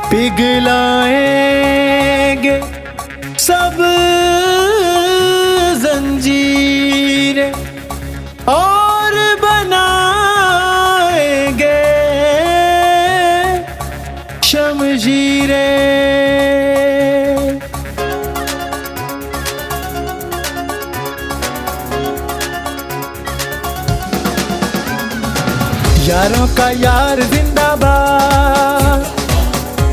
پگھلائیں گے سب زنجیریں اور بنائیں گے شمشیریں. یاروں کا یار زندہ باد,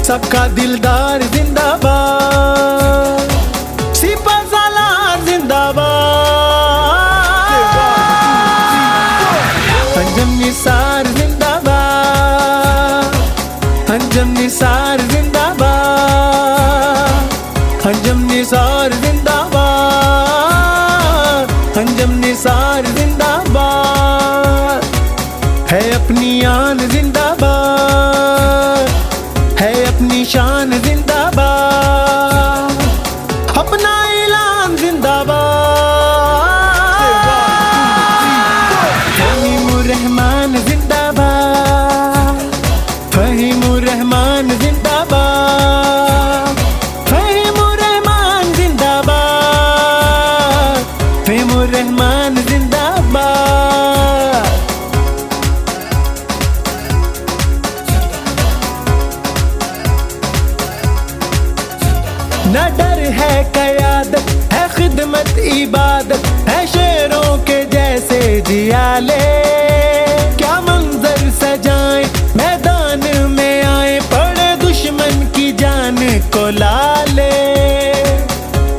سب کا دلدار زندہ باد, سپہ سالار زندہ باد, انجم نثار زندہ باد, انجم نثار زندہ باد, انجم نثار زندہ باد, انجم نثار زندہ باد. ہے اپنی آن زندہ باد, ہے اپنی شان زندہ باد, اپنا اعلان زندہ باد. فہیم الرحمن زندہ باد, فہیم الرحمن زندہ باد, فہیم الرحمن زندہ باد, فہیم الرحمن زندہ باد. نہ ڈر ہے قیادت, ہے خدمت عبادت, ہے شیروں کے جیسے جیالے. کیا منظر سجائیں میدان میں آئیں, پڑے دشمن کی جان کو لالے.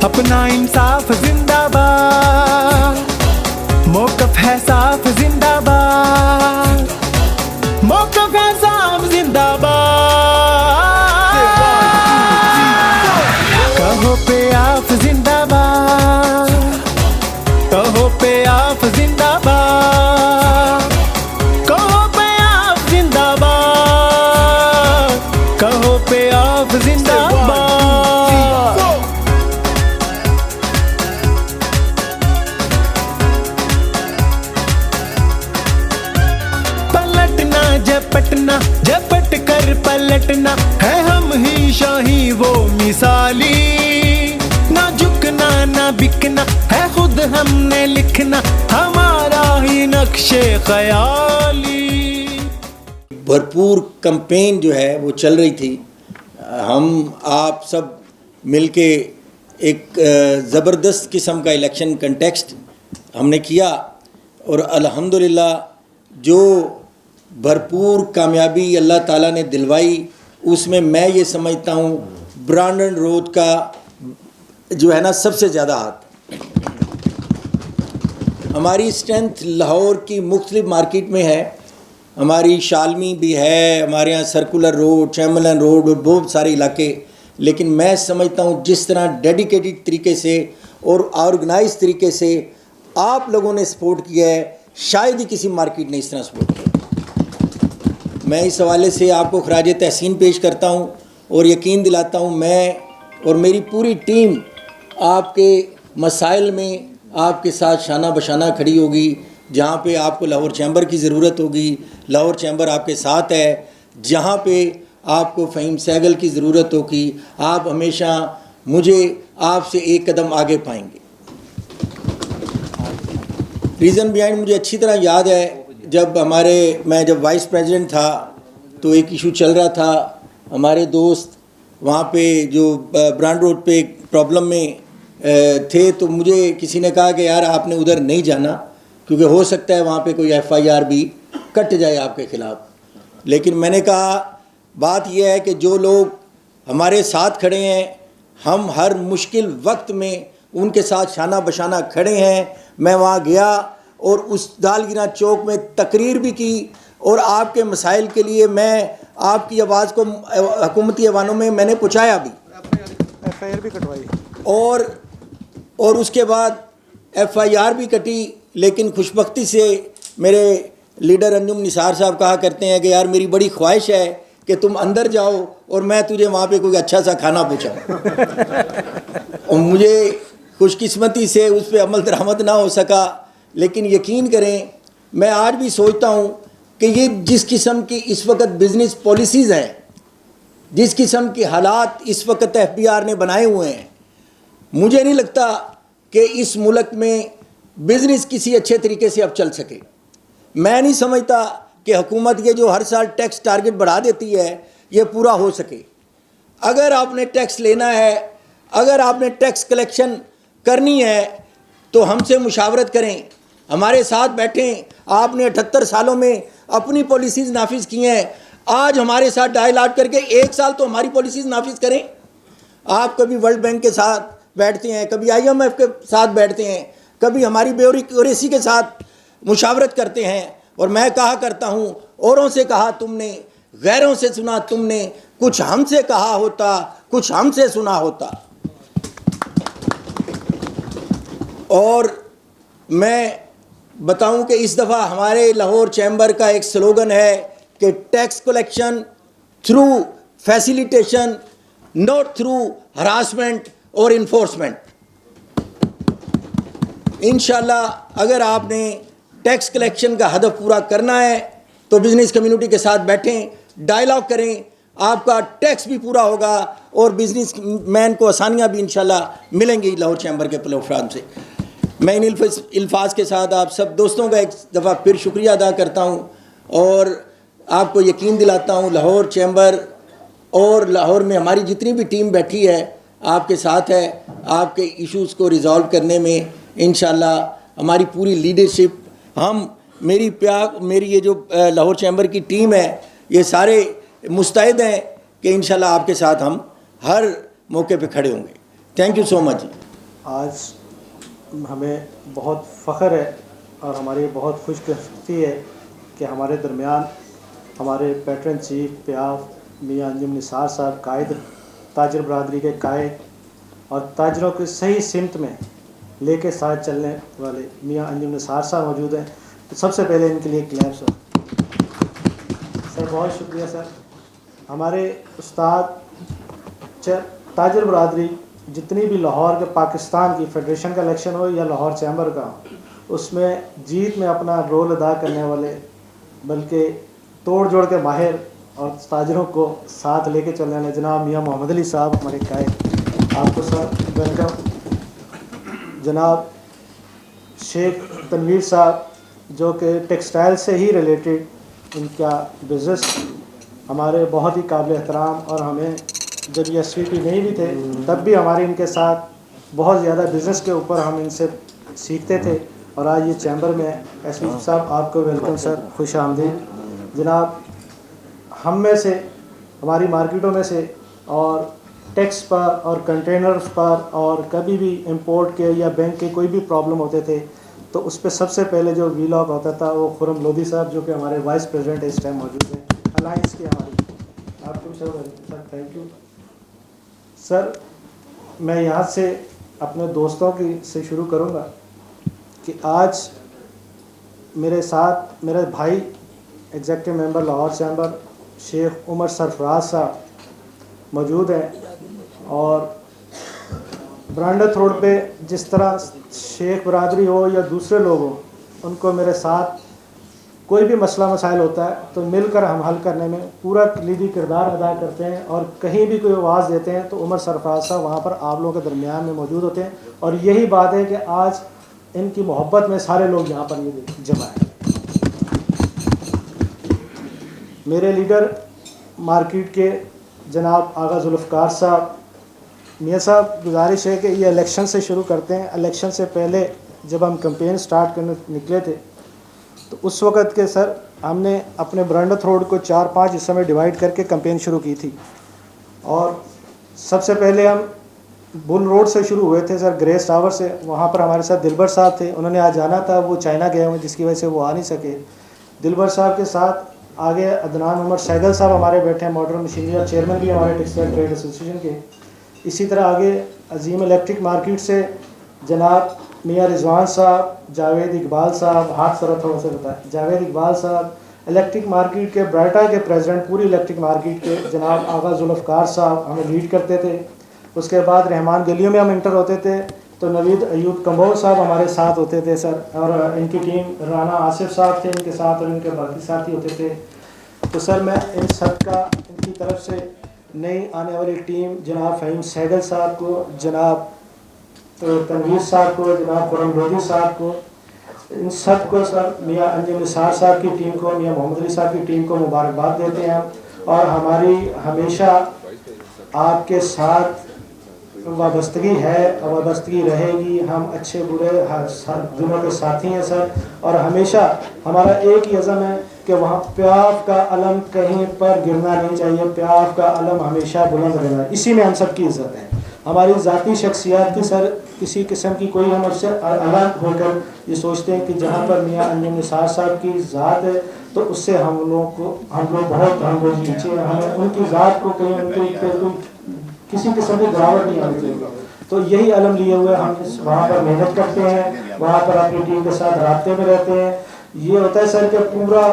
اپنا انصاف زندہ باد, موقف ہے صاف زندہ باد, موقف ہے صاف زندہ باد. کہو پہ آپ زندہ باد, کہو پہ آپ زندہ باد, کہو پہ آپ زندہ باد, کہو پہ آپ زندہ باد. پلٹنا جھپٹنا, جھپٹ کر پلٹنا, ہے ہم ہی شاہی وہ مثالی. نہ جھکنا نہ بکنا, ہے خود ہم نے لکھنا, ہمارا ہی نقش خیالی. بھرپور کمپین جو ہے وہ چل رہی تھی. ہم آپ سب مل کے ایک زبردست قسم کا الیکشن کنٹیکسٹ ہم نے کیا, اور الحمدللہ جو بھرپور کامیابی اللہ تعالیٰ نے دلوائی, اس میں یہ سمجھتا ہوں برانڈن روڈ کا جو ہے نا سب سے زیادہ ہاتھ. ہماری اسٹرینتھ لاہور کی مختلف مارکیٹ میں ہے, ہماری شالمی بھی ہے, ہمارے یہاں سرکولر روڈ, چیمبرلین روڈ اور بہت سارے علاقے. لیکن میں سمجھتا ہوں جس طرح ڈیڈیکیٹڈ طریقے سے اور آرگنائز طریقے سے آپ لوگوں نے سپورٹ کیا ہے, شاید ہی کسی مارکیٹ نے اس طرح سپورٹ کیا. میں اس حوالے سے آپ کو خراج تحسین پیش کرتا ہوں اور یقین دلاتا ہوں میں اور میری پوری ٹیم آپ کے مسائل میں آپ کے ساتھ شانہ بشانہ کھڑی ہوگی. جہاں پہ آپ کو لاہور چیمبر کی ضرورت ہوگی, لاہور چیمبر آپ کے ساتھ ہے. جہاں پہ آپ کو فہیم سہگل کی ضرورت ہوگی, آپ ہمیشہ مجھے آپ سے ایک قدم آگے پائیں گے. ریزن بیہائنڈ مجھے اچھی طرح یاد ہے, جب میں جب وائس پریزیڈنٹ تھا تو ایک ایشو چل رہا تھا. ہمارے دوست وہاں پہ جو برانڈ روڈ پہ ایک پرابلم میں تھے, تو مجھے کسی نے کہا کہ یار آپ نے ادھر نہیں جانا, کیونکہ ہو سکتا ہے وہاں پہ کوئی FIR بھی کٹ جائے آپ کے خلاف. لیکن میں نے کہا بات یہ ہے کہ جو لوگ ہمارے ساتھ کھڑے ہیں, ہم ہر مشکل وقت میں ان کے ساتھ شانہ بشانہ کھڑے ہیں. میں وہاں گیا اور اس دالگیرہ چوک میں تقریر بھی کی, اور آپ کے مسائل کے لیے میں آپ کی آواز کو حکومتی ایوانوں میں نے پہنچایا بھی, FIR بھی کٹوائی, اور اس کے بعد FIR بھی کٹی. لیکن خوشبختی سے میرے لیڈر انجم نثار صاحب کہا کرتے ہیں کہ یار میری بڑی خواہش ہے کہ تم اندر جاؤ اور میں تجھے وہاں پہ کوئی اچھا سا کھانا پہنچاؤں. اور مجھے خوش قسمتی سے اس پہ عمل درآمد نہ ہو سکا. لیکن یقین کریں میں آج بھی سوچتا ہوں کہ یہ جس قسم کی اس وقت بزنس پالیسیز ہیں, جس قسم کے حالات اس وقت FBR نے بنائے ہوئے ہیں، مجھے نہیں لگتا کہ اس ملک میں بزنس کسی اچھے طریقے سے اب چل سکے۔ میں نہیں سمجھتا کہ حکومت یہ جو ہر سال ٹیکس ٹارگٹ بڑھا دیتی ہے یہ پورا ہو سکے۔ اگر آپ نے ٹیکس لینا ہے، اگر آپ نے ٹیکس کلیکشن کرنی ہے تو ہم سے مشاورت کریں، ہمارے ساتھ بیٹھیں۔ آپ نے 78 سالوں میں اپنی پالیسیز نافذ کی ہیں، آج ہمارے ساتھ ڈائیلاگ کر کے 1 سال تو ہماری پالیسیز نافذ کریں۔ آپ کبھی ورلڈ بینک کے ساتھ بیٹھتے ہیں، کبھی IMF کے ساتھ بیٹھتے ہیں، کبھی ہماری بیوروکریسی کے ساتھ مشاورت کرتے ہیں، اور میں کہا کرتا ہوں، اوروں سے کہا تم نے، غیروں سے سنا تم نے، کچھ ہم سے کہا ہوتا، کچھ ہم سے سنا ہوتا۔ اور میں بتاؤں کہ اس دفعہ ہمارے لاہور چیمبر کا ایک سلوگن ہے کہ tax collection through facilitation, not through harassment اور انفورسمنٹ۔ انشاءاللہ اگر آپ نے ٹیکس کلیکشن کا ہدف پورا کرنا ہے تو بزنس کمیونٹی کے ساتھ بیٹھیں، ڈائیلاگ کریں، آپ کا ٹیکس بھی پورا ہوگا اور بزنس مین کو آسانیاں بھی انشاءاللہ ملیں گی لاہور چیمبر کے پلیٹ فارم سے۔ میں ان الفاظ کے ساتھ آپ سب دوستوں کا ایک دفعہ پھر شکریہ ادا کرتا ہوں، اور آپ کو یقین دلاتا ہوں لاہور چیمبر اور لاہور میں ہماری جتنی بھی ٹیم بیٹھی ہے آپ کے ساتھ ہے، آپ کے ایشوز کو ریزالو کرنے میں انشاءاللہ ہماری پوری لیڈرشپ، میری یہ جو لاہور چیمبر کی ٹیم ہے یہ سارے مستعد ہیں کہ انشاءاللہ آپ کے ساتھ ہم ہر موقع پہ کھڑے ہوں گے۔ تھینک یو سو مچ۔ آج ہمیں بہت فخر ہے اور ہماری بہت خوش قسمتی ہے کہ ہمارے درمیان ہمارے پیٹرن چیف پیاف میاں انجم نثار صاحب، قائد تاجر برادری کے قائد اور تاجروں کی صحیح سمت میں لے کے ساتھ چلنے والے میاں انجم نثار صاحب موجود ہیں۔ تو سب سے پہلے ان کے لیے کلیپ سر بہت شکریہ سر۔ ہمارے استاد تاجر برادری جتنی بھی لاہور کے پاکستان کی فیڈریشن کا الیکشن ہو یا لاہور چیمبر کا، اس میں جیت میں اپنا رول ادا کرنے والے، بلکہ توڑ جوڑ کے ماہر اور تاجروں کو ساتھ لے کے چلنے والے جناب میاں محمد علی صاحب ہمارے قائد، آپ کو سر ویلکم۔ جناب شیخ تنویر صاحب جو کہ ٹیکسٹائل سے ہی ریلیٹڈ ان کا بزنس ہمارے بہت ہی قابل احترام، اور ہمیں جب یہ SVP نہیں بھی تھے تب بھی ہمارے ان کے ساتھ بہت زیادہ بزنس کے اوپر ہم ان سے سیکھتے تھے، اور آج یہ چیمبر میں SVP صاحب آپ کو ویلکم سر، خوش آمدید۔ جناب ہم میں سے، ہماری مارکیٹوں میں سے، اور ٹیکس پر اور کنٹینرز پر اور کبھی بھی امپورٹ کے یا بینک کے کوئی بھی پرابلم ہوتے تھے تو اس پہ سب سے پہلے جو ویلاگ ہوتا تھا وہ خرم لودھی صاحب جو کہ ہمارے وائس پریزیڈنٹ اس ٹائم موجود ہیں الائنس کی ہماری، آپ کو سر تھینک یو سر۔ میں یہاں سے اپنے دوستوں سے شروع کروں گا کہ آج میرے ساتھ میرے بھائی ایگزیکٹو ممبر لاہور چیمبر شیخ عمر سرفراز صاحب موجود ہیں، اور برانڈت روڈ پہ جس طرح شیخ برادری ہو یا دوسرے لوگ ہوں، ان کو میرے ساتھ کوئی بھی مسئلہ مسائل ہوتا ہے تو مل کر ہم حل کرنے میں پورا کلیدی کردار ادا کرتے ہیں، اور کہیں بھی کوئی آواز دیتے ہیں تو عمر سرفراز صاحب وہاں پر آپ لوگوں کے درمیان میں موجود ہوتے ہیں، اور یہی بات ہے کہ آج ان کی محبت میں سارے لوگ یہاں پر یہ جمع ہیں۔ میرے لیڈر مارکیٹ کے جناب آغا ذوالفقار صاحب، میاں صاحب گزارش ہے کہ یہ الیکشن سے شروع کرتے ہیں۔ الیکشن سے پہلے جب ہم کمپین سٹارٹ کرنے نکلے تھے تو اس وقت کے سر ہم نے اپنے برانڈت روڈ کو 4-5 حصوں میں ڈیوائیڈ کر کے کمپین شروع کی تھی، اور سب سے پہلے ہم بل روڈ سے شروع ہوئے تھے سر، گریس ٹاور سے۔ وہاں پر ہمارے ساتھ دلبر صاحب تھے، انہوں نے آج جانا تھا، وہ چائنا گئے ہوئے جس کی وجہ سے وہ آ نہیں سکے۔ دلبر صاحب کے ساتھ آگے عدنان عمر سیگل صاحب ہمارے بیٹھے ہیں، ماڈرن مشینری اور چیئرمین بھی ہمارے ٹیکسٹائل ٹریڈ ایسوسیشن کے۔ اسی طرح آگے عظیم الیکٹرک مارکیٹ سے جناب میاں رضوان صاحب، جاوید اقبال صاحب، ہاتھ سر تھوڑا سا بتائیں، جاوید اقبال صاحب، الیکٹرک مارکیٹ کے برائٹا کے پریزیڈنٹ پوری الیکٹرک مارکیٹ کے جناب آغا ذوالفقار صاحب ہمیں لیڈ کرتے تھے۔ اس کے بعد رحمان گلیوں میں ہم انٹر ہوتے تھے تو نوید ایوب کمبور صاحب ہمارے ساتھ ہوتے تھے سر، اور ان کی ٹیم رانا آصف صاحب تھے ان کے ساتھ، اور ان کے باقی ساتھی ہوتے تھے۔ تو سر میں ان سب کا ان کی طرف سے नई आने वाली टीम जनाब फ़हीम सहगल साहब को, जनाब तनवीर साहब को, जनाब खुरम लोधी साहब को, इन सब को सर मियाँ अंजुम निसार साहब की टीम को, मियाँ मोहम्मद अली साहब की टीम को मुबारकबाद देते हैं। और हमारी हमेशा आपके साथ वाबस्तगी है और वाबस्तगी रहेगी। हम अच्छे बुरे दिनों के साथी हैं सर, और हमेशा हमारा एक ही अज़म है कि वहाँ प्याफ का अलम कहीं पर गिरना नहीं चाहिए, प्याफ का अलम हमेशा बुलंद रहना, इसी में हम सब की इज़्ज़त है। हमारी ज़ाती शख्सियात की सर किसी किस्म की कोई हम उससे अलग होकर ये सोचते हैं कि जहाँ पर मियाँ अंजुम निसार साहब की ज़ात है तो उससे हम लोग बहुत नीचे हैं, हमें उनकी ज़ात को कहीं उनके किसी किस्म की गिरावट नहीं आनी चाहिए। तो यही अलम लिए हुए हम वहाँ पर मेहनत करते हैं, वहाँ पर अपनी टीम के साथ राब्ते में रहते हैं। ये होता है सर कि पूरा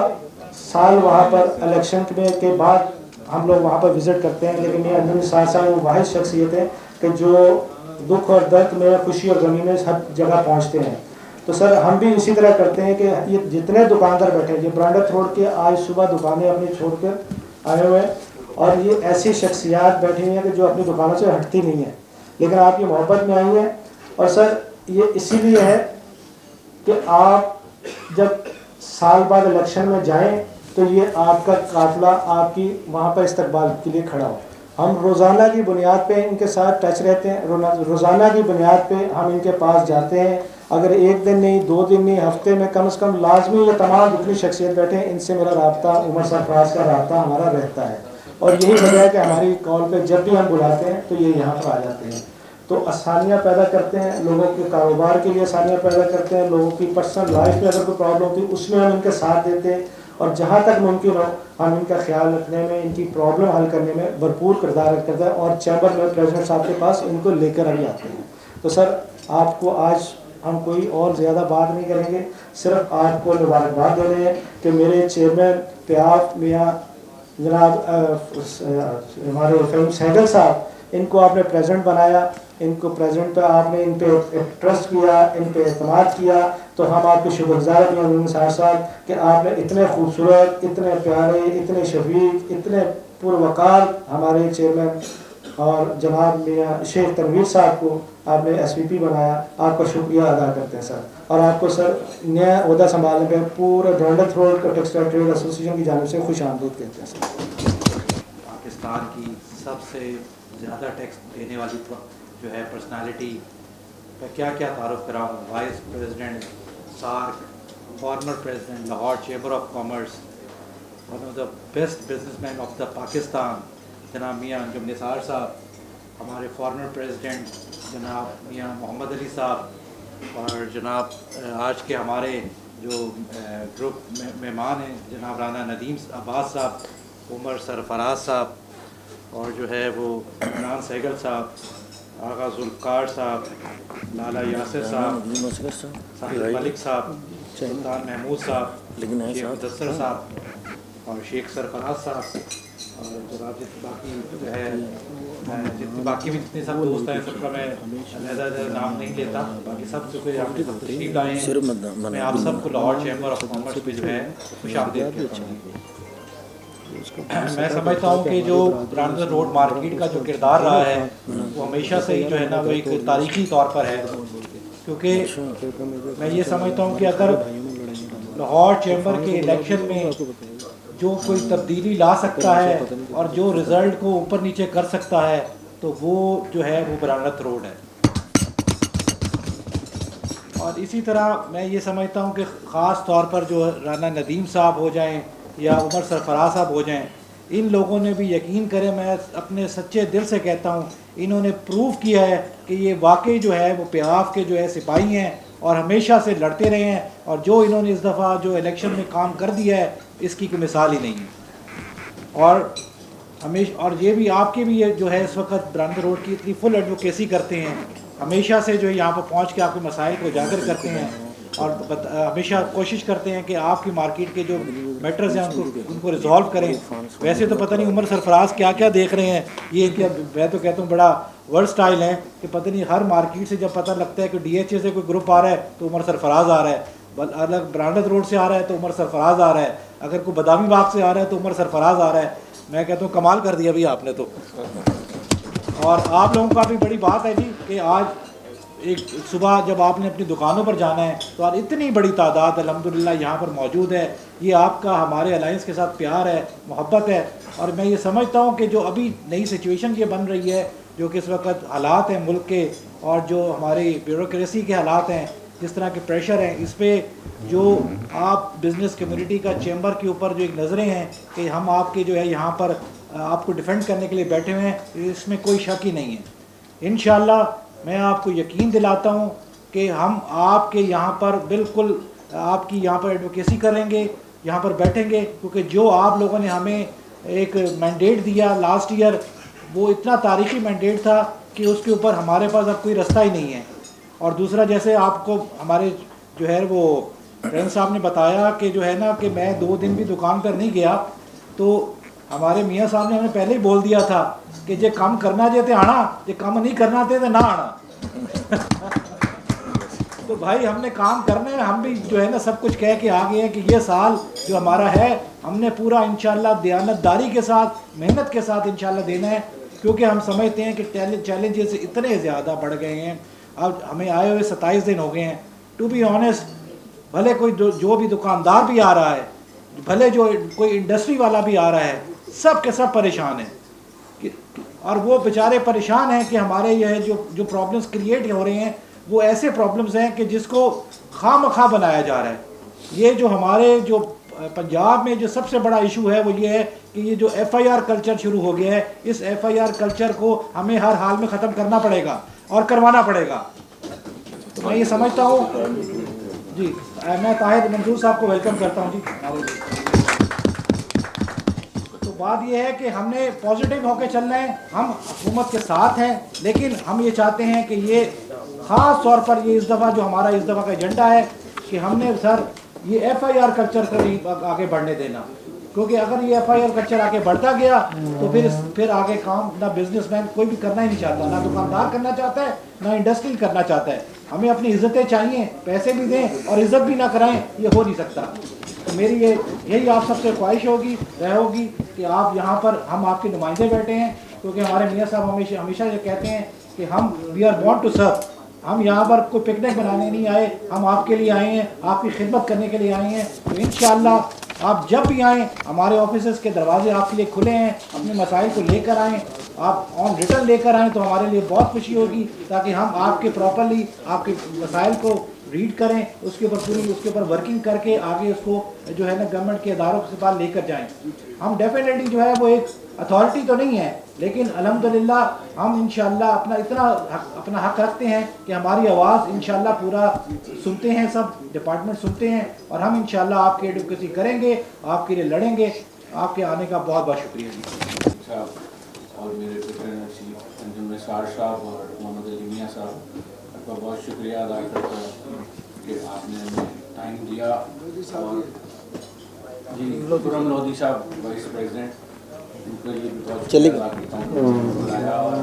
साल वहाँ पर इलेक्शन के बाद हम लोग वहाँ पर विज़िट करते हैं, लेकिन ये अंजुम निसार साहब वो वाहिद शख्सियत है कि जो दुख और दर्द में, खुशी और गमी में हर जगह पहुँचते हैं। तो सर हम भी इसी तरह करते हैं कि ये जितने दुकानदार बैठे हैं, ये ब्रांडर रोड के आज सुबह दुकानें अपनी छोड़ कर आए हुए हैं, और ये ऐसी शख्सियात बैठी हुई हैं कि जो अपनी दुकानों से हटती नहीं है, लेकिन आपकी मोहब्बत में आई है। और सर ये इसीलिए है कि आप जब साल बाद इलेक्शन में जाएं तो ये आपका काफिला आपकी वहाँ पर इस्तकबाल के लिए खड़ा हो। हम रोज़ाना की बुनियाद पे इनके साथ टच रहते हैं, रोज़ाना की बुनियाद पे हम इनके पास जाते हैं। अगर एक दिन नहीं, 2 दिन नहीं, हफ्ते में कम से कम लाजमी ये तमाम जितनी शख्सियत बैठे हैं इनसे मेरा रब्ता, उमर सरफराज का रब्ता हमारा रहता है। और यही वजह है कि हमारी कॉल पे जब भी हम बुलाते हैं तो ये यहाँ पर आ जाते हैं। तो आसानियाँ पैदा करते हैं, लोगों के कारोबार के लिए आसानियाँ पैदा करते हैं, लोगों की पर्सनल लाइफ में अगर कोई प्रॉब्लम होती है उसमें हम इनके साथ देते हैं, और जहाँ तक मुमकिन हो हम इनका ख्याल रखने में, इनकी प्रॉब्लम हल करने में भरपूर किरदार करते हैं, और चैम्बर में प्रेसिडेंट साहब के पास इनको लेकर अभी आते हैं। तो सर आपको आज हम कोई और ज़्यादा बात नहीं करेंगे, सिर्फ आपको मुबारकबाद दे रहे हैं कि मेरे चेयरमैन प्याफ मियाँ जनाब हमारे फ़हीम सहगल साहब, इनको आपने प्रेसिडेंट बनाया, इनको प्रेसिडेंट पे आपने इन पे ट्रस्ट किया, इन पे एतमाद किया, तो हम आपके शुक्रगुज़ार हैं अंजुम निसार साहब कि आपने इतने खूबसूरत, इतने प्यारे, इतने शफीक, इतने पुरवकार हमारे चेयरमैन और जनाब मियाँ शेख तनवीर साहब को आपने SVP बनाया। आपका शुक्रिया अदा करते हैं सर, और आपको सर नया ओहदा संभालने पे पूरे ब्रांडर रोड टेक्सटाइल ट्रेड एसोसिएशन की जानिब से खुश आमदीद कहते हैं सर। पाकिस्तान की सबसे ज़्यादा टैक्स देने वाली जो है पर्सनालिटी का क्या क्या तारुफ कराऊँ, vice president SAARC, former president Lahore chamber of commerce, one of the best businessman of the Pakistan जनाब मियाँ अंजुम निसार साहब, हमारे फॉर्मर प्रेसिडेंट जनाब मियाँ मोहम्मद अली साहब, और जनाब आज के हमारे जो ग्रुप मेहमान हैं जनाब राना नदीम अब्बास साहब, उमर सरफराज साहब, और जो है वो इमरान सहगल साहब, आगा जुल्फ़कार साहब, लाला यासिर साहब, साहिब मलिक साहब, सुल्तान महमूद साहब, शेख मुदस्सर साहब और शेख सरफराज साहब, और जनाब बाकी जो है बाकी भी जितने सब दोस्त हैं सबका मैं अलग नाम नहीं लेता, बाकी सब जो कोई आपके सब तशरीफ लाए हैं, मैं आप सबको लाहौर चैम्बर ऑफ कॉमर्स पे जो है खुशामदीद कहता हूँ। मैं समझता हूँ कि जो ब्रांडर रोड मार्केट का जो किरदार रहा है वो हमेशा से ही जो है ना वो एक तारीखी तौर पर है, क्योंकि मैं ये समझता हूँ कि अगर लाहौर चैम्बर के इलेक्शन में जो कोई तब्दीली ला सकता है और जो रिज़ल्ट को ऊपर नीचे कर सकता है तो वो जो है वो ब्रांडर रोड है। और इसी तरह मैं ये समझता हूँ कि ख़ास तौर पर जो राना नदीम साहब हो जाएं या उमर सरफराज साहब हो जाएं, इन लोगों ने भी यकीन करें, मैं अपने सच्चे दिल से कहता हूँ, इन्होंने प्रूव किया है कि ये वाकई जो है वो प्याफ के जो है सिपाही हैं और हमेशा से लड़ते रहे हैं, और जो इन्होंने इस दफ़ा जो इलेक्शन में काम कर दिया है इसकी कोई मिसाल ही नहीं है। और हमेशा और ये भी आपके भी ये जो है इस वक्त ब्रांडर रोड की इतनी फुल एडवोकेसी करते हैं, हमेशा से जो है यहाँ पर पहुँच के आपके मसाइल को उजागर करते हैं और हमेशा कोशिश करते हैं कि आपकी मार्केट के जो मैटर्स हैं उनको रिजॉल्व करें। वैसे तो पता नहीं उमर सरफराज क्या क्या देख रहे हैं, ये इनका मैं तो कहता हूँ बड़ा वर्ड स्टाइल है कि पता नहीं हर मार्केट से जब पता लगता है कि DHA से कोई ग्रुप आ रहा है तो उमर सरफराज आ रहा है, अलग ब्रांडद रोड से आ रहा है तो उमर सरफराज आ रहा है, अगर कोई बदामी बाग से आ रहा है तो उमर सरफराज आ रहा है। मैं कहता हूँ कमाल कर दिया भैया आपने तो। और आप लोगों का भी बड़ी बात है जी कि आज एक सुबह जब आपने अपनी दुकानों पर जाना है तो आज इतनी बड़ी तादाद अल्हम्दुलिल्लाह यहाँ पर मौजूद है। ये आपका हमारे अलायंस के साथ प्यार है, मोहब्बत है। और मैं ये समझता हूँ कि जो अभी नई सिचुएशन ये बन रही है, जो कि इस वक्त हालात हैं मुल्क के, और जो हमारी ब्यूरोक्रेसी के हालात हैं, जिस तरह के प्रेशर हैं, इस पर जो आप बिज़नेस कम्युनिटी का चैम्बर के ऊपर जो एक नज़रें हैं कि हम आपके जो है यहाँ पर आपको डिफेंड करने के लिए बैठे हुए हैं, इसमें कोई शक ही नहीं है। इंशाअल्लाह मैं आपको यकीन दिलाता हूँ कि हम आपके यहाँ पर बिल्कुल आपकी यहाँ पर एडवोकेसी करेंगे, यहाँ पर बैठेंगे, क्योंकि जो आप लोगों ने हमें एक मैंडेट दिया लास्ट ईयर, वो इतना तारीखी मैंडेट था कि उसके ऊपर हमारे पास अब कोई रास्ता ही नहीं है। और दूसरा, जैसे आपको हमारे जो है वो प्रेसिडेंट साहब ने बताया कि जो है ना कि मैं 2 दिन भी दुकान पर नहीं गया, तो हमारे मियाँ साहब ने हमें पहले ही बोल दिया था कि जे काम करना जे ते आना, जे काम नहीं करना ते ना आना। तो भाई हमने काम करना है, हम भी जो है ना सब कुछ कह के आ गए हैं कि ये साल जो हमारा है हमने पूरा इंशाल्लाह दयानतदारी के साथ, मेहनत के साथ इंशाल्लाह देना है, क्योंकि हम समझते हैं कि चैलेंजेस इतने ज़्यादा बढ़ गए हैं। अब हमें आए हुए 27 दिन हो गए हैं। टू बी ऑनेस्ट, भले कोई जो भी दुकानदार भी आ रहा है, भले जो कोई इंडस्ट्री वाला भी आ रहा है, सब के सब परेशान हैं। और वो बेचारे परेशान हैं कि हमारे यह जो प्रॉब्लम्स क्रिएट हो रहे हैं वो ऐसे प्रॉब्लम्स हैं कि जिसको खामखा बनाया जा रहा है। ये जो हमारे जो पंजाब में जो सबसे बड़ा इशू है वो ये है कि ये जो FIR कल्चर शुरू हो गया है, इस FIR कल्चर को हमें हर हाल में ख़त्म करना पड़ेगा और करवाना पड़ेगा। तो मैं ये समझता हूँ जी, मैं ताहिर मंजूर साहब को वेलकम करता हूँ जी। तो बात ये है कि हमने पॉजिटिव होकर चलना है, हम हुकूमत के साथ हैं, लेकिन हम ये चाहते हैं कि ये ख़ास तौर पर ये इस दफ़ा जो हमारा इस दफ़ा का एजेंडा है कि हमने सर ये FIR कल्चर को नहीं आगे बढ़ने देना, क्योंकि अगर ये FIR कल्चर आगे बढ़ता गया तो फिर आगे काम ना बिजनेसमैन कोई भी करना ही नहीं चाहता, ना दुकानदार करना चाहता है, ना इंडस्ट्री करना चाहता है। हमें अपनी इज़्ज़तें चाहिए, पैसे भी दें और इज़्ज़त भी ना कराएं, ये हो नहीं सकता। तो मेरी यही आप सबसे ख्वाहिश होगी कि आप यहाँ पर हम आपके नुमाइंदे बैठे हैं, क्योंकि हमारे मियाँ साहब हमेशा ये कहते हैं कि हम we are born to serve. हम यहाँ पर कोई पिकनिक बनाने नहीं आए, हम आपके लिए आए हैं, आपकी खिदमत करने के लिए आए हैं। तो इंशाअल्लाह आप जब भी आएँ, हमारे ऑफिस के दरवाजे आपके लिए खुले हैं, अपने मसाइल को लेकर आएँ, आप ऑन रिटर्न लेकर आएँ तो हमारे लिए बहुत खुशी होगी, ताकि हम आपके प्रॉपरली आपके मसाइल को रीड करें, उसके ऊपर वर्किंग करके आगे उसको जो है ना गवर्नमेंट के इदारों के पास लेकर जाएं। हम डेफिनेटली जो है वो एक अथॉरिटी तो नहीं है, लेकिन अल्हम्दुलिल्लाह हम इंशाअल्लाह अपना हक रखते हैं कि हमारी आवाज़ इंशाअल्लाह पूरा सुनते हैं, सब डिपार्टमेंट सुनते हैं, और हम इंशाअल्लाह आपकी एडवोकेसी करेंगे, आपके लिए लड़ेंगे। आपके आने का बहुत बहुत शुक्रिया जी। और मेरे प्रेसिडेंट निसार साहब और मोहम्मद अली मियाँ साहब का बहुत शुक्रिया अदा करता हूँ कि आपने हमें टाइम दिया। और जी खुरम लोधी साहब वाइस प्रेसिडेंट, उनके लिए भी बहुत शुक्रिया अदा करता हूँ बुलाया, और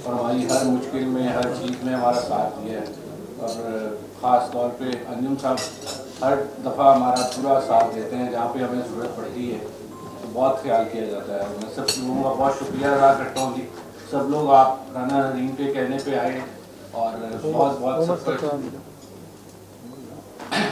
हमारी हर मुश्किल में, हर चीज़ में हमारा साथ दिया है। और ख़ास तौर पे अंजुम साहब हर दफ़ा हमारा पूरा साथ देते हैं, जहाँ पे हमें ज़रूरत पड़ती है तो बहुत ख्याल किया जाता है। मैं सब लोगों का बहुत शुक्रिया अदा करता हूँ जी। सब लोग आप राना नदीम के कहने पे आए, और बहुत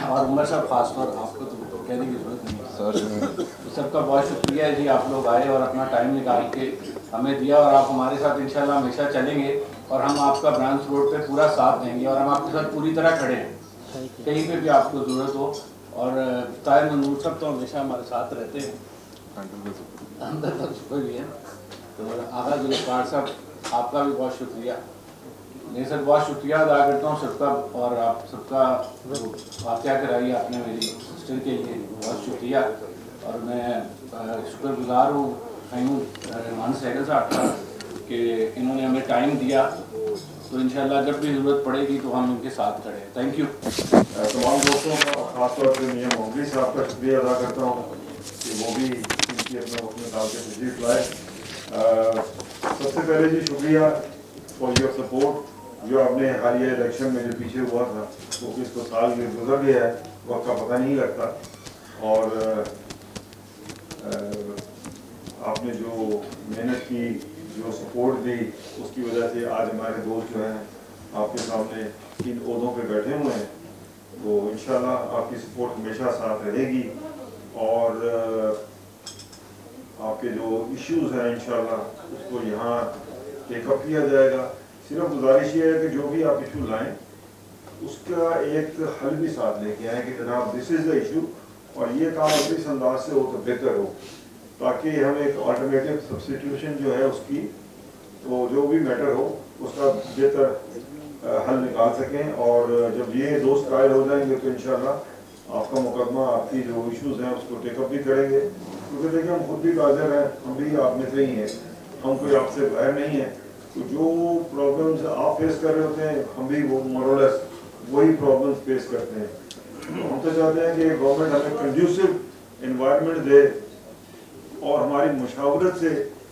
और उमर साहब खास तौर आपको तो कहने की जरूरत नहीं सर। तो सबका बहुत शुक्रिया जी, आप लोग आए और अपना टाइम निकाल के हमें दिया, और आप हमारे साथ इंशाल्लाह हमेशा चलेंगे, और हम आपका ब्रांच रोड पे पूरा साथ देंगे, और हम आपके साथ पूरी तरह खड़े हैं कहीं पे भी आपको ज़रूरत हो। और ताहिर मंजूर साहब तो हमेशा हमारे साथ रहते हैं, अंदर तक छुपे भी हैं। तो आगा जुल्फ़ार साहब आपका भी बहुत शुक्रिया, मैं सर बहुत शुक्रिया अदा करता हूँ सबका, और आप सबका वाक़या कराई आपने मेरी सिस्टर के लिए, बहुत शुक्रिया। और मैं शुक्रगुजार हूँ रहमान सहगल साहब का कि इन्होंने हमें टाइम दिया। तो इंशाल्लाह जब भी ज़रूरत पड़ेगी तो हम इनके साथ खड़े हैं। Thank you. तमाम दोस्तों का खासतौर पर मियाँ मोहम्मदी साहब का शुक्रिया अदा करता हूँ कि वो भी इनकी अपने वक्त निकाल के तशरीफ लाए। सबसे पहले जी शुक्रिया फॉर योर सपोर्ट जो आपने हालिया इलेक्शन में जो पीछे हुआ था वो किसको साल गुजर गया है, वक्त का पता नहीं लगता। और आपने जो मेहनत की, जो सपोर्ट दी, उसकी वजह से आज हमारे दोस्त जो हैं आपके सामने इन ओहदों पे बैठे हुए हैं। तो इंशाल्लाह आपकी सपोर्ट हमेशा साथ रहेगी और आपके जो इश्यूज़ हैं इंशाल्लाह उसको यहाँ टेकअप किया जाएगा। सिर्फ गुजारिश ये है कि जो भी आप इशू लाएं उसका एक हल भी साथ लेके आएँ कि जनाब दिस इज़ द इशू और ये काम इस अंदाज से हो तो बेहतर हो, ताकि हम एक अल्टरनेटिव सब्स्टिट्यूशन जो है उसकी तो जो भी मैटर हो उसका बेहतर हल निकाल सकें। और जब ये दोस्त कायल हो जाएंगे तो इंशाल्लाह आपका मुकदमा, आपकी जो इश्यूज़ हैं उसको टेकअप भी करेंगे। क्योंकि देखिए हम खुद भी कादिर हैं, हम भी आप में से ही हैं, हम कोई आपसे बाहर नहीं है। तो जो प्रॉब्लम्स आप फेस कर रहे होते हैं हम भी वो मोरलेस वही प्रॉब्लम्स फेस करते हैं। तो हम तो चाहते हैं कि गवर्नमेंट हमें कंड्यूसिव इन्वायरमेंट दे और हमारी मुशावरत से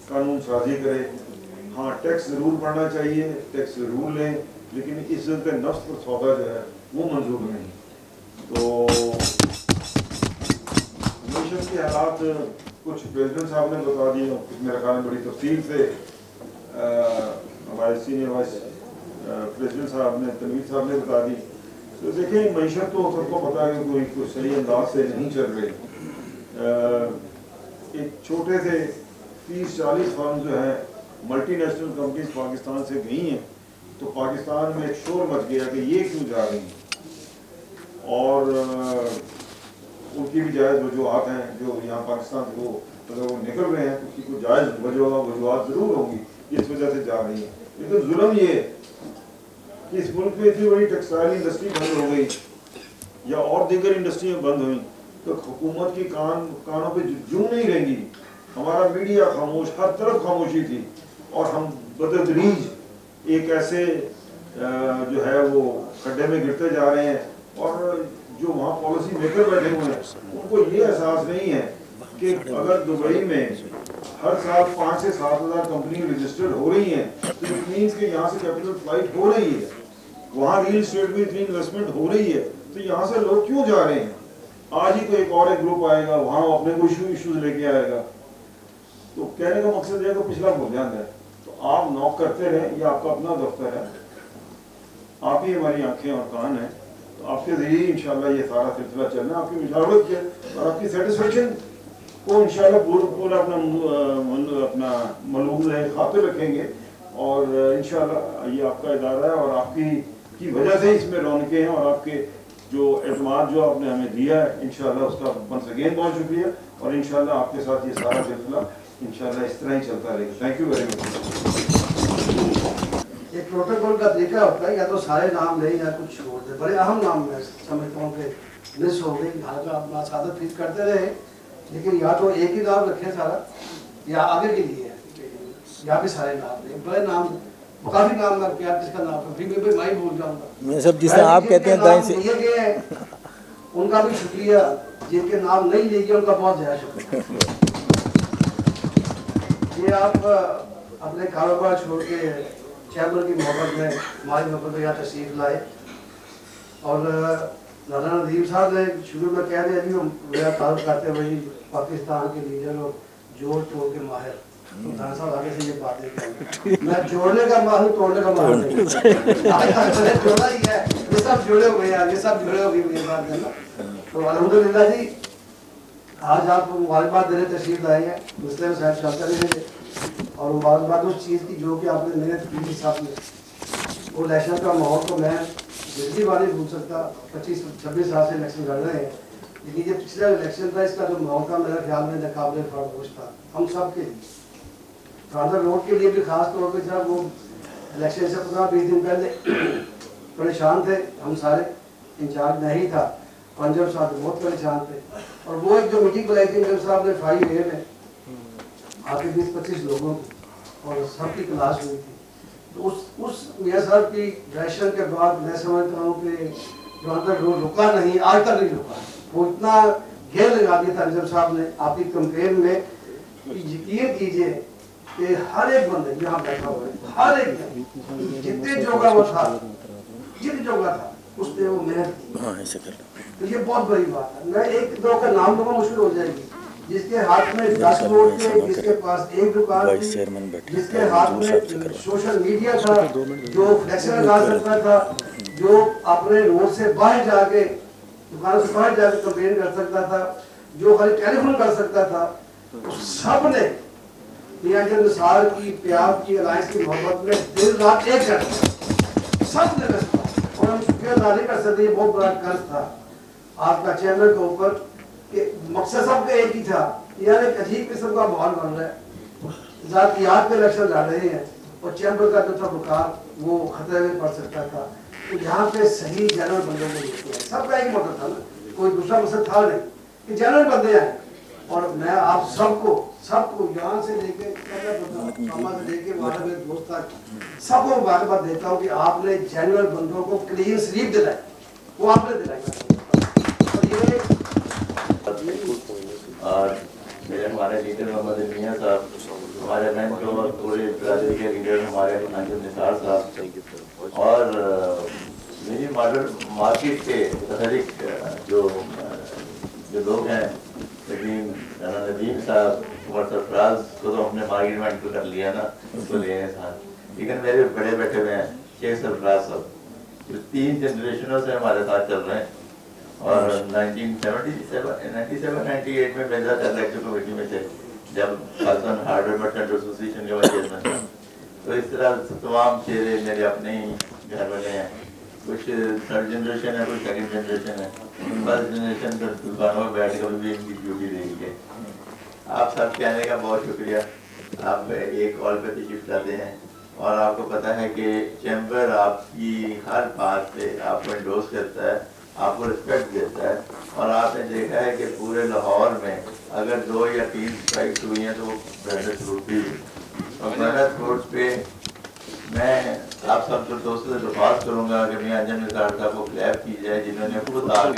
कानून साजी करे। हाँ, टैक्स ज़रूर बढ़ना चाहिए, टैक्स ज़रूर लें, लेकिन इज्जत नफ्स पर सौदा जो है वो मंजूर नहीं। तो मीशत के हालात कुछ प्रेसिडेंट साहब ने बता दिए, कुछ मेरे ख्याल में बड़ी तफसील से हमारे सीनियर वाइस प्रेसिडेंट साहब ने, तनवीर साहब ने बता दी। तो देखें, मीशत तो सबको पता है कि कोई सही अंदाज से नहीं चल रही। एक छोटे से 30-40 फर्म जो हैं मल्टी नेशनल कंपनीज पाकिस्तान से गई हैं, तो पाकिस्तान में एक शोर मच गया कि ये क्यों जा रही हैं। और उनकी भी जायज़ वजूहत हैं, जो यहाँ पाकिस्तान से वो अगर वो निकल रहे हैं तो उसकी कोई जायज़ वजूहत ज़रूर होंगी इस वजह से जा रही हैं। लेकिन जुल्म ये कि इस मुल्क में इतनी बड़ी टेक्सटाइल इंडस्ट्री बंद हो गई या और दीगर इंडस्ट्रियाँ बंद हुई तो हुकूमत की कानों पे जूं नहीं रहेंगी। हमारा मीडिया खामोश, हर तरफ खामोशी थी और हम बतदरीज एक ऐसे जो है वो खड्डे में गिरते जा रहे हैं। और जो वहाँ पॉलिसी मेकर बैठे हुए हैं उनको ये एहसास नहीं है कि अगर दुबई में हर साल 5 से 7 हज़ार कंपनी रजिस्टर्ड हो रही हैं तो इट मीन्स कि यहाँ से कैपिटल फ्लाइट हो रही है, वहाँ रियल एस्टेट में इतनी इन्वेस्टमेंट हो रही है, तो यहाँ से लोग क्यों जा रहे हैं। आज ही तो एक और एक ग्रुप आएगा, वहाँ अपने को इश्यूज लेके आएगा। तो कहने का मकसद है कि पिछला भूल जाना है। तो आप नॉक करते रहें, ये आपका अपना दफ्तर है, आप ही हमारी आंखें और कान हैं। तो आपके जरिए इंशाल्लाह ये सारा सिलसिला चलना है। आपकी मुशावरत के और आपकी सेटिस्फेक्शन को इंशाल्लाह पूरा अपना मलूम खातिर रखेंगे। और इंशाल्लाह ये आपका इदारा है और आपकी वजह से इसमें रौनकें हैं और आपके जो एतमाद जो आपने हमें दिया है इंशाल्लाह उसका वंस अगेन बहुत शुक्रिया। और इंशाल्लाह आपके साथ ये सारा सिलसिला इंशाल्लाह इस तरह ही चलता रहेगा। Thank you very much. एक प्रोटोकॉल का तरीका होता है, या तो सारे नाम ले या कुछ छोड़ दे। बड़े अहम नाम मैं समझता हूँ कि मिस हो गई, हालांकि आप मासादत फीस करते रहे, लेकिन या तो एक ही नाम रखें सारा या आगे के लिए या भी सारे नाम लें। बड़े नाम काफी नाम ना क्या किसका नाम है, फिर मैं ही भूल जाऊंगा। मैं सब जिसे आप कहते हैं दाएं से लिए गए हैं उनका भी शुक्रिया, जिनके नाम नहीं लिए गए उनका बहुत ज़्यादा शुक्रिया। ये आप अपने कारोबार छोड़ के चैम्बर की मोहब्बत में हमारी मोहब्बत में यहाँ तशरीफ लाए। और नाना नदीम साहब ने शुरू में कह दिया जी मेरा ताल्लुक करते हुए पाकिस्तान के लीडर और जोड़ तोड़ के माहिर, तो नाना साहब आगे से ये बातें करेंगे। मैं जोड़ने का माहिर, तोड़ने का माहिर नहीं, जोड़ा ही है, ये सब जुड़े हुए हैं, ये सब जुड़े हुए ये बात है ना। तो अल्हम्दुलिल्लाह जी आज आप मुबारकबाद देने तशरीफ लाए हैं, मुस्लिम साहब चलते रहेंगे और मुबारकबाद उस चीज़ की जो कि आपने मेहनत की हिसाब में। वो इलेक्शन का माहौल तो मैं जिंदगी बार भूल सकता, 25-26 साल से इलेक्शन लड़ रहे हैं, लेकिन ये पिछला इलेक्शन था इसका जो माहौल था मेरे ख्याल में नाकाबिल फरामोश था हम सब के लिए। खानदार रोड के लिए भी खास तौर पर जब वो इलेक्शन से 15-20 दिन पहले परेशान थे हम सारे, इंचार्ज नहीं था, पंजाब साहब बहुत परेशान थे। और वो एक जो मीटिंग बुलाई थी मेरे साहब ने 5 AM में आके 20-25 लोगों की और सबकी क्लास हुई थी। तो उस मियाँ साहब की डायरेक्शन के बाद मैं समझता हूँ कि जो अंदर रोड रुका नहीं, आज तक नहीं रुका। वो इतना घेर लगा दिया था जब साहब ने आपकी कंपेन में, यकीन कीजिए कि हर एक बंदे यहाँ बैठा हुआ है, हर एक ने जितने जोगा वो था, जितने जोगा था उसने वो मेहनत की। तो ये बहुत बड़ी बात है। मैं एक दो का नाम लूंगा मुश्किल हो जाएगी, जिसके हाथ में 10 वोट थे, जिसके पास एक दुकान थी, जिसके हाथ में सोशल मीडिया था, जो फ्लैक्स लगा सकता था, जो अपने रोड से बाहर जाके दुकानों से बाहर जाके कंप्लेन कर सकता था, जो खाली टेलीफोन कर सकता था, तो सब ने मियां जन निसार की प्यार की अलायंस की मोहब्बत में दिन रात एक कर दिया, सब ने और हम शुक्रिया अदा नहीं कर सकते। ये बहुत बड़ा कर्ज था आपका चैनल के ऊपर कि मकसद सबका एक ही था, यानी एक अजीब किस्म का माहौल बन रहा है, जातियात पे इलेक्शन लड़ रहे हैं और चैम्बर का जो था बुखार वो खतरे में पड़ सकता था। तो यहाँ पे सही जनरल बंदों को लेते हैं, सबका एक मोटर था ना, कोई दूसरा मकसद था नहीं कि जनरल बंदे आए। और मैं आप सबको यहाँ से लेके समाज से लेके वाला मेरे दोस्त तक सबको बात देता हूँ कि आपने जनरल बंदों को क्लीन स्लीप दिलाई, वो आपने दिलाई। और मेरे हमारे लीडर मोहम्मद मियाँ साहब, हमारे मेंटोर और पूरे बिरादरी के लीडर हमारे अंजुम निसार साहब, और मेरी मॉडल मार्केट के तहरीक जो लोग हैं, लेकिन नदीम साहब और सरफराज को तो हमने मार्केट में एंटर कर लिया ना, उसको ले हैं साथ, लेकिन मेरे बड़े बैठे हुए हैं शेख सरफराज साहब, जो 3 जनरेशनों से हमारे साथ चल रहे हैं। और 1997-98 में मेरे साथ इलेक्शन कमेटी में थे, जब पाकिस्तान हार्डवेयर मर्चेंट एसोसिएशन के चेयरमैन था। तो इस तरह तमाम चेहरे मेरे अपने ही घर वाले हैं, कुछ थर्ड जनरेशन है, कुछ सेकंड जनरेशन है, फर्स्ट जनरेशन तो दुकानों में बैठ कर भी इनकी ड्यूटी देगी है। आप सब कहने का बहुत शुक्रिया, आप एक कॉल पे तशरीफ लाते हैं और आपको पता है कि चैम्बर आपकी हर बात पे आपको इंडोर्स करता है, आपको रिस्पेक्ट देता है। और आपने देखा है कि पूरे लाहौर में अगर 2 या 3 स्ट्राइक्स हुई हैं तो वो ब्रदर्स रोड भी हुई, और ब्रदर्स रोड पे मैं आप सब जो दोस्तों से दरख्वास्त करूँगा कि मियां अंजुम निसार साहब को क्लैप की जाए, जिन्होंने खुद आगे